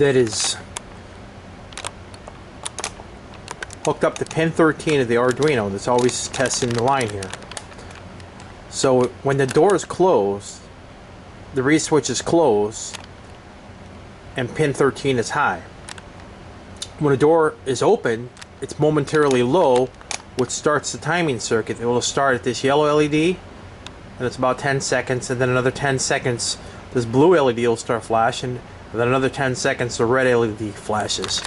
that is hooked up to pin 13 of the Arduino that's always testing the line here. So when the door is closed, the reed switch is closed and pin 13 is high. When the door is open, it's momentarily low, which starts the timing circuit. It will start at this yellow LED, and it's about 10 seconds, and then another 10 seconds this blue LED will start flashing, and then another 10 seconds the red LED flashes.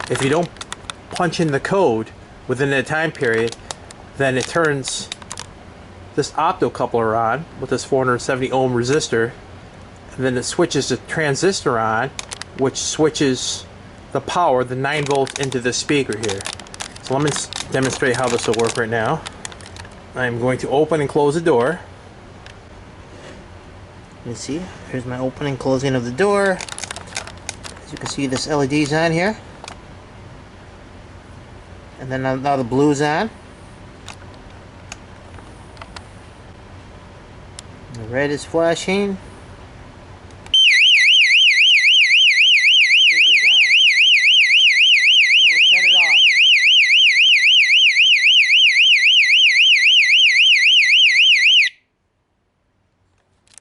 If you don't punch in the code within that time period, then it turns this opto coupler on with this 470 ohm resistor, and then it switches the transistor on, which switches the power, the 9 volts, into the speaker here. So let me demonstrate how this will work right now. I'm going to open and close the door. You see, here's my opening and closing of the door. As you can see, this LED's on here, and then now the blue's on. The red is flashing. Speaker's on. Now let's turn it off.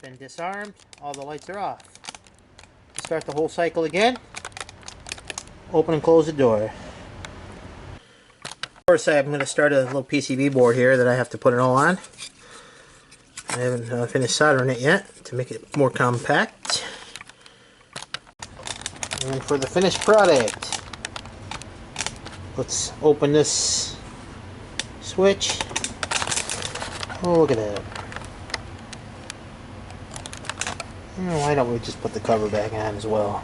Been disarmed. All the lights are off. Start the whole cycle again. Open and close the door. First, I'm going to start a little PCB board here that I have to put it all on. I haven't finished soldering it yet to make it more compact. And for the finished product, let's open this switch. Oh, look at that. Why don't we just put the cover back on as well?